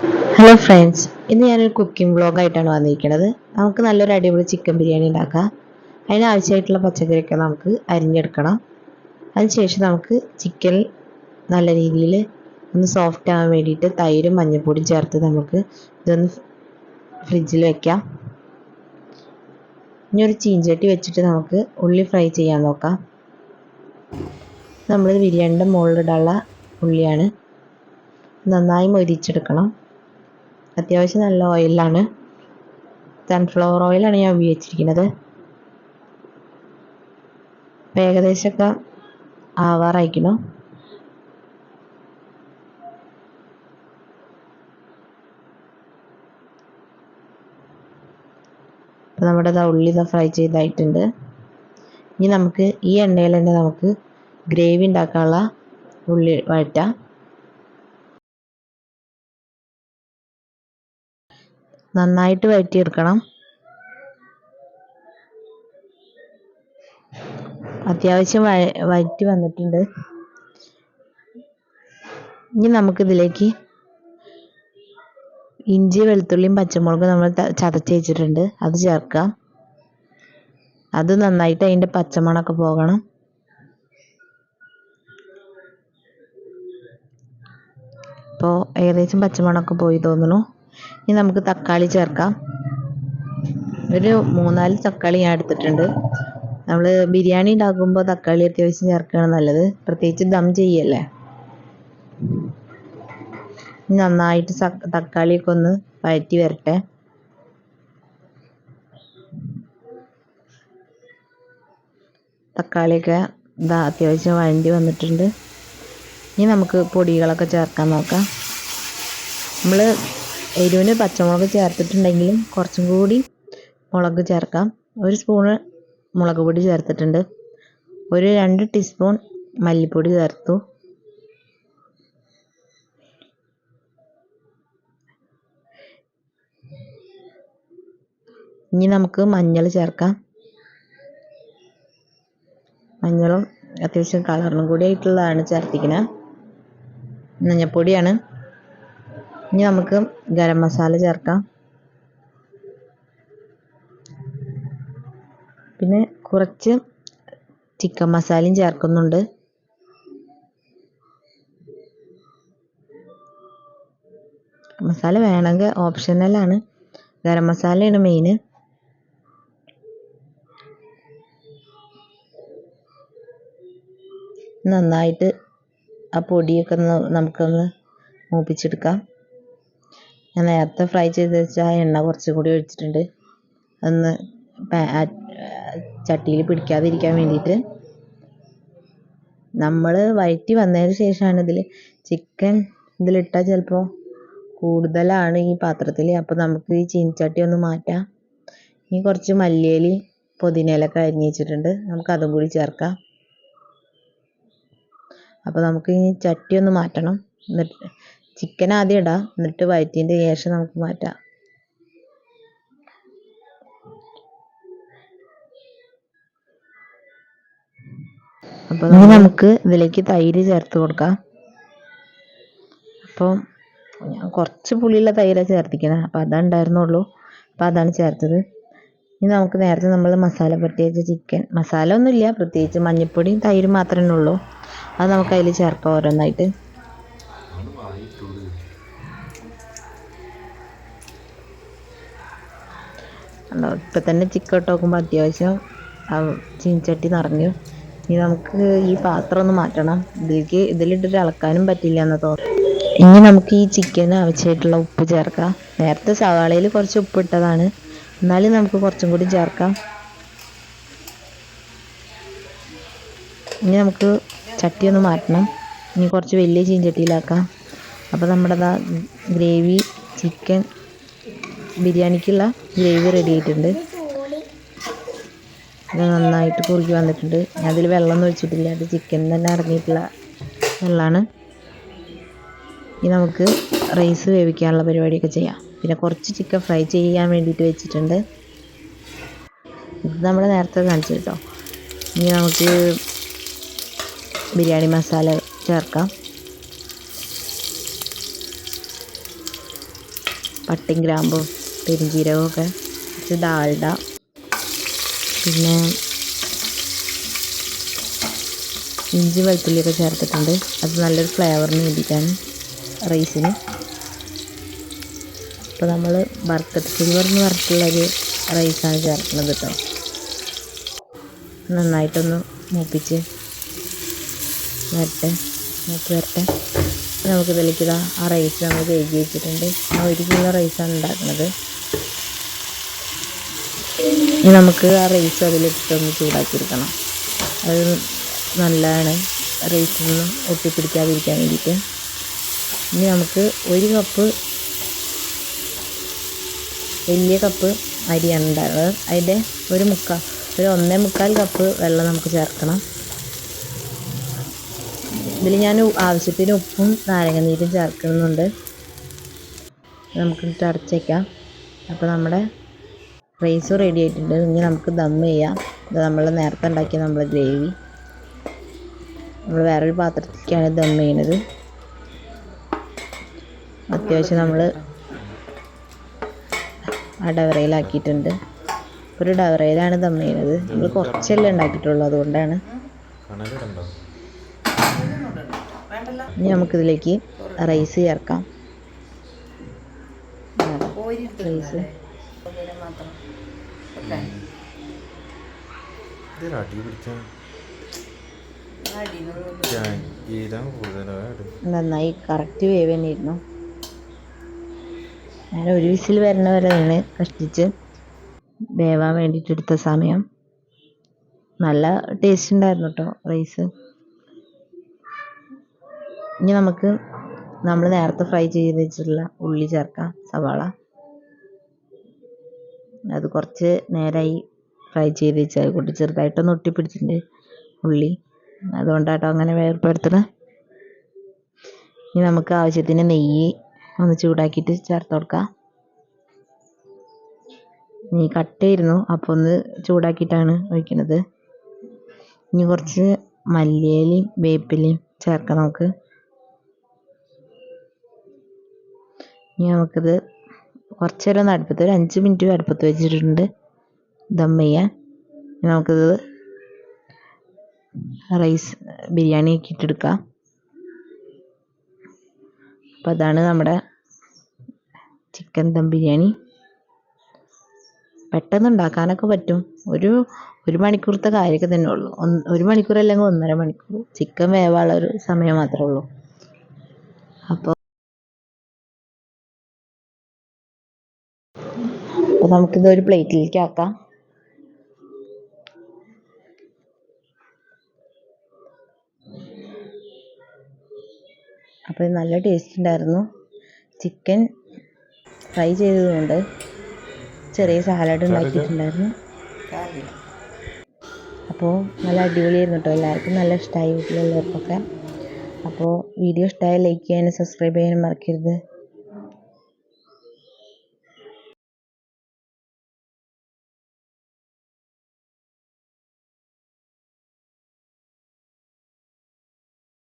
Hello friends, ഇന്ന് ഞാനൊരു cooking വ്ളോഗായിട്ടാണ് വന്നിരിക്കുന്നത്. നമുക്ക് നല്ലൊരു അടിപൊളി ചിക്കൻ ബിരിയാണി ഉണ്ടാക്കാം. അതിനാവശ്യമായിട്ടുള്ള പച്ചക്കറിയൊക്കെ നമുക്ക് അരിഞ്ഞെടുക്കണം. അതിനുശേഷം നമുക്ക് ചിക്കൻ നല്ല രീതിയിൽ ഒന്ന് സോഫ്റ്റ് ആവാൻ വേണ്ടിയിട്ട് തൈരും മഞ്ഞൾപ്പൊടിയും ചേർത്ത് നമുക്ക് ഇതൊന്ന് ഫ്രിഡ്ജിൽ വെക്കാം. ഇനി ഒരു ചീഞ്ചട്ടി വെച്ചിട്ട് നമുക്ക് ഉള്ളി ഫ്രൈ ചെയ്യാൻ നോക്കാം. നമ്മൾ ബിരിയാണിയുടെ മുകളിലിടാനുള്ള ഉള്ളിയാണ്. നന്നായി മൊരിച്ചെടുക്കണം. അത്യാവശ്യം നല്ല ഓയിലാണ്, സൺഫ്ലവർ ഓയിലാണ് ഞാൻ ഉപയോഗിച്ചിരിക്കുന്നത്. ഏകദേശമൊക്കെ ആവാറായിരിക്കണം. അപ്പോൾ നമ്മുടെ ഉള്ളി ഫ്രൈ ചെയ്തായിട്ടുണ്ട്. ഇനി നമുക്ക് ഈ എണ്ണയിൽ തന്നെ നമുക്ക് ഗ്രേവി ഉണ്ടാക്കാനുള്ള ഉള്ളി വഴറ്റാം. നന്നായിട്ട് വഴറ്റിയെടുക്കണം. അത്യാവശ്യം വഴറ്റി വന്നിട്ടുണ്ട്. ഇനി നമുക്കിതിലേക്ക് ഇഞ്ചി വെളുത്തുള്ളിയും പച്ചമുളകും നമ്മൾ ചതച്ച് വെച്ചിട്ടുണ്ട്, അത് ചേർക്കാം. അത് നന്നായിട്ട് അതിൻ്റെ പച്ചമണമൊക്കെ പോകണം. ഇപ്പോൾ ഏകദേശം പച്ചമണമൊക്കെ പോയി തോന്നുന്നു. ഇനി നമുക്ക് തക്കാളി ചേർക്കാം. ഒരു 3-4 തക്കാളി ഞാൻ എടുത്തിട്ടുണ്ട്. നമ്മൾ ബിരിയാണി ഉണ്ടാക്കുമ്പോൾ തക്കാളി അത്യാവശ്യം ചേർക്കുകയാണ് നല്ലത്, പ്രത്യേകിച്ച് ദം ചെയ്യല്ലേ. നന്നായിട്ട് തക്കാളിയൊക്കെ ഒന്ന് വഴറ്റി വരട്ടെ. തക്കാളിയൊക്കെ അത്യാവശ്യം വഴണ്ടി വന്നിട്ടുണ്ട്. ഇനി നമുക്ക് പൊടികളൊക്കെ ചേർക്കാൻ നോക്കാം. നമ്മൾ എരിവിന് പച്ചമുളക് ചേർത്തിട്ടുണ്ടെങ്കിലും കുറച്ചും കൂടി മുളക് ചേർക്കാം. 1 സ്പൂണ് മുളക് പൊടി ചേർത്തിട്ടുണ്ട്. 2 ടീസ്പൂൺ മല്ലിപ്പൊടി ചേർത്തു. ഇനി നമുക്ക് മഞ്ഞൾ ചേർക്കാം. മഞ്ഞളും അത്യാവശ്യം കളറിനും കൂടി ആയിട്ടുള്ളതാണ് ചേർത്തിക്കുന്നത്. മഞ്ഞൾപ്പൊടിയാണ്. ഇനി നമുക്ക് ഗരം മസാല ചേർക്കാം. പിന്നെ കുറച്ച് ചിക്കൻ മസാലയും ചേർക്കുന്നുണ്ട്. മസാല വേണമെങ്കിൽ ഓപ്ഷണലാണ്, ഗരം മസാലയാണ് മെയിൻ. നന്നായിട്ട് ആ പൊടിയൊക്കെ നമുക്കൊന്ന് മൂപ്പിച്ചെടുക്കാം. ഞാൻ നേരത്തെ ഫ്രൈ ചെയ്ത് വെച്ച ആ എണ്ണ കുറച്ചും കൂടി ഒഴിച്ചിട്ടുണ്ട്, അതൊന്ന് ചട്ടിയിൽ പിടിക്കാതിരിക്കാൻ വേണ്ടിയിട്ട്. നമ്മൾ വഴറ്റി വന്നതിന് ശേഷമാണ് ചിക്കൻ ഇതിലിട്ടാൽ ചിലപ്പോൾ കൂടുതലാണ് ഈ പാത്രത്തിൽ. അപ്പോൾ നമുക്ക് ഈ ചീനച്ചട്ടി ഒന്ന് മാറ്റാം. ഇനി കുറച്ച് മല്ലിയിലയും പുതിനയിലൊക്കെ അരിഞ്ഞ് വെച്ചിട്ടുണ്ട്, നമുക്ക് അതും കൂടി ചേർക്കാം. അപ്പോൾ നമുക്ക് ഈ ചട്ടി ഒന്ന് മാറ്റണം. എന്നിട്ട് ചിക്കൻ ആദ്യം ഇടാം, എന്നിട്ട് വഴറ്റിയതിൻ്റെ ശേഷം നമുക്ക് മാറ്റാം. അപ്പോൾ നമുക്ക് ഇതിലേക്ക് തൈര് ചേർത്ത് കൊടുക്കാം. അപ്പോൾ ഞാൻ കുറച്ച് പുളിയുള്ള തൈരാണ് ചേർത്തിക്കുന്നത്, അപ്പോൾ അതുണ്ടായിരുന്നുള്ളൂ, അപ്പോൾ അതാണ് ചേർത്തത്. ഇനി നമുക്ക് നേരത്തെ നമ്മൾ മസാല പുരട്ടി വെച്ച ചിക്കൻ, മസാല ഒന്നുമില്ല പ്രത്യേകിച്ച്, മഞ്ഞൾപ്പൊടിയും തൈരും മാത്രമേ ഉള്ളൂ, അത് നമുക്ക് അതിൽ ചേർക്കാം ഓരോന്നായിട്ട്. ഇപ്പം തന്നെ ചിക്കൻ ഇട്ട് നോക്കുമ്പോൾ അത്യാവശ്യം ചീനച്ചട്ടി നിറഞ്ഞു. ഇനി നമുക്ക് ഈ പാത്രം ഒന്ന് മാറ്റണം. ഇതിലിട്ടിട്ട് ഇളക്കാനും പറ്റില്ല എന്ന് തോന്നുന്നു. ഇനി നമുക്ക് ഈ ചിക്കന് ആവശ്യമായിട്ടുള്ള ഉപ്പ് ചേർക്കാം. നേരത്തെ സവാളയിൽ കുറച്ച് ഉപ്പ് ഇട്ടതാണ്, എന്നാലും നമുക്ക് കുറച്ചും കൂടി ചേർക്കാം. ഇനി നമുക്ക് ചട്ടി ഒന്ന് മാറ്റണം. ഇനി കുറച്ച് വലിയ ചീനച്ചട്ടിയിലാക്കാം. അപ്പോൾ നമ്മുടെ ഗ്രേവി, ചിക്കൻ ബിരിയാണിക്കുള്ള ഗ്രേവി റെഡി ആയിട്ടുണ്ട്. ഇത് നന്നായിട്ട് കുറുകി വന്നിട്ടുണ്ട്. ഞാൻ അതിൽ വെള്ളമൊന്നും ഒഴിച്ചിട്ടില്ല, അത് ചിക്കൻ തന്നെ ഇറങ്ങിയിട്ടുള്ള വെള്ളമാണ്. ഇനി നമുക്ക് റൈസ് വേവിക്കാനുള്ള പരിപാടിയൊക്കെ ചെയ്യാം. പിന്നെ കുറച്ച് ചിക്കൻ ഫ്രൈ ചെയ്യാൻ വേണ്ടിയിട്ട് വെച്ചിട്ടുണ്ട്. ഇത് നമ്മൾ നേരത്തെ കാണിച്ചു കേട്ടോ. ഇനി നമുക്ക് ബിരിയാണി മസാല ചേർക്കാം. പട്ടയും ഗ്രാമ്പും പെരുംജീരകവും ഒക്കെ, കുറച്ച് ഡാൽഡ, പിന്നെ ഇഞ്ചി വെളുത്തുള്ളിയൊക്കെ ചേർത്തിട്ടുണ്ട്. അത് നല്ലൊരു ഫ്ലേവറിന് വേണ്ടിയിട്ടാണ് റൈസിന്. അപ്പോൾ നമ്മൾ ബർക്കത്ത് സിൽവർ എന്ന് പറഞ്ഞിട്ടുള്ളൊരു റൈസാണ് ചേർക്കുന്നത് കേട്ടോ. നന്നായിട്ടൊന്ന് മൂപ്പിച്ച് മൂപ്പ് വരട്ടെ. നമുക്കിതിലേക്ക് ആ റൈസ് നമ്മൾ കഴുകി വെച്ചിട്ടുണ്ട്. ഞാൻ 1 കിലോ റൈസാണ് ഉണ്ടാക്കുന്നത്. ഇനി നമുക്ക് ആ റൈസ് അതിലിട്ടൊന്ന് ചൂടാക്കിയെടുക്കണം. അത് നല്ലതാണ് റൈസൊന്നും ഒട്ടിപ്പിടിക്കാതിരിക്കാൻ വേണ്ടിയിട്ട്. ഇനി നമുക്ക് 1 കപ്പ് വലിയ കപ്പ് അരിയാണ് ഉണ്ടാകുന്നത്. അതിൻ്റെ ഒരു 1.25 കപ്പ് വെള്ളം നമുക്ക് ചേർക്കണം. ഇതിൽ ഞാൻ ആവശ്യത്തിന് ഉപ്പും നാരങ്ങ നീരും ചേർക്കുന്നുണ്ട്. നമുക്ക് അടച്ചേക്കാം. അപ്പോൾ നമ്മുടെ റൈസ് റെഡി ആയിട്ടുണ്ട്. ഇനി നമുക്ക് ദം ചെയ്യാം. ഇത് നമ്മൾ നേരത്തെ ഉണ്ടാക്കിയ നമ്മളെ ഗ്രേവി നമ്മൾ വേറൊരു പാത്രത്തിലേക്കാണ് ദം ചെയ്യുന്നത്. അത്യാവശ്യം നമ്മൾ ആ ഡവറയിലാക്കിയിട്ടുണ്ട്. ഒരു ഡവറയിലാണ് ദം ചെയ്യുന്നത്. നമ്മൾ കുറച്ചല്ലേ ഉണ്ടാക്കിയിട്ടുള്ളൂ, അതുകൊണ്ടാണ്. ഇനി നമുക്കിതിലേക്ക് റൈസ് ചേർക്കാം. റൈസ് നന്നായി കറക്റ്റ് വേവ് തന്നെയായിരുന്നു. ഞാൻ 1 വിസിൽ വരുന്ന വരെ നിന്ന് കഷ്ടിച്ച് വേവാൻ വേണ്ടിയിട്ട് എടുത്ത സമയം. നല്ല ടേസ്റ്റ് ഉണ്ടായിരുന്നു കേട്ടോ റൈസ്. ഇനി നമുക്ക് നമ്മൾ നേരത്തെ ഫ്രൈ ചെയ്ത് വെച്ചിട്ടുള്ള ഉള്ളി ചേർക്കാം, സവാള. അത് കുറച്ച് നേരമായി ഫ്രൈ ചെയ്ത് വെച്ചാൽ കൊണ്ട് ചെറുതായിട്ടൊന്ന് ഒട്ടിപ്പിടിച്ചിട്ടുണ്ട് ഉള്ളി, അതുകൊണ്ടാട്ടോ അങ്ങനെ വേർപ്പെടുത്തുന്നത്. ഇനി നമുക്ക് ആവശ്യത്തിന് നെയ്യ് ഒന്ന് ചൂടാക്കിയിട്ട് ചേർത്ത് കൊടുക്കാം. നെയ്യ് കട്ടയായിരുന്നു, അപ്പോൾ ഒന്ന് ചൂടാക്കിയിട്ടാണ് ഒഴിക്കുന്നത്. ഇനി കുറച്ച് മല്ലിയിലയും വേപ്പിലയും ചേർക്കാം നമുക്ക്. ഇനി നമുക്കിത് കുറച്ച് നേരം ഒന്ന് അടുപ്പത്ത്, ഒരു 5 മിനിറ്റ് അടുപ്പത്ത് വെച്ചിട്ടുണ്ട് ദം ചെയ്യാൻ. നമുക്കിത് റൈസ് ബിരിയാണി ആക്കിയിട്ടെടുക്കാം. അപ്പോൾ അതാണ് നമ്മുടെ ചിക്കൻ ദം ബിരിയാണി. പെട്ടെന്ന് ഉണ്ടാക്കാനൊക്കെ പറ്റും. ഒരു മണിക്കൂറത്തെ കാര്യമൊക്കെ തന്നെ ഉള്ളൂ. 1 മണിക്കൂർ അല്ലെങ്കിൽ 1.5 മണിക്കൂർ. ചിക്കൻ വേവാനുള്ള ഒരു സമയം മാത്രമേ ഉള്ളൂ. അപ്പോൾ നമുക്കിത് ഒരു പ്ലേറ്റിലേക്ക് ആക്കാം. അപ്പോൾ നല്ല ടേസ്റ്റ് ഉണ്ടായിരുന്നു. ചിക്കൻ ഫ്രൈ ചെയ്തതുകൊണ്ട് ചെറിയ സാലഡ് ഉണ്ടാക്കിയിട്ടുണ്ടായിരുന്നു. അപ്പോൾ നല്ല അടിപൊളിയായിരുന്നു കേട്ടോ. എല്ലാവർക്കും നല്ല ഇഷ്ടമായി, വീട്ടിലുള്ളവർക്കൊക്കെ. അപ്പോൾ വീഡിയോ ഇഷ്ടമായ ലൈക്ക് ചെയ്യാനും സബ്സ്ക്രൈബ് ചെയ്യാനും മറക്കരുത്.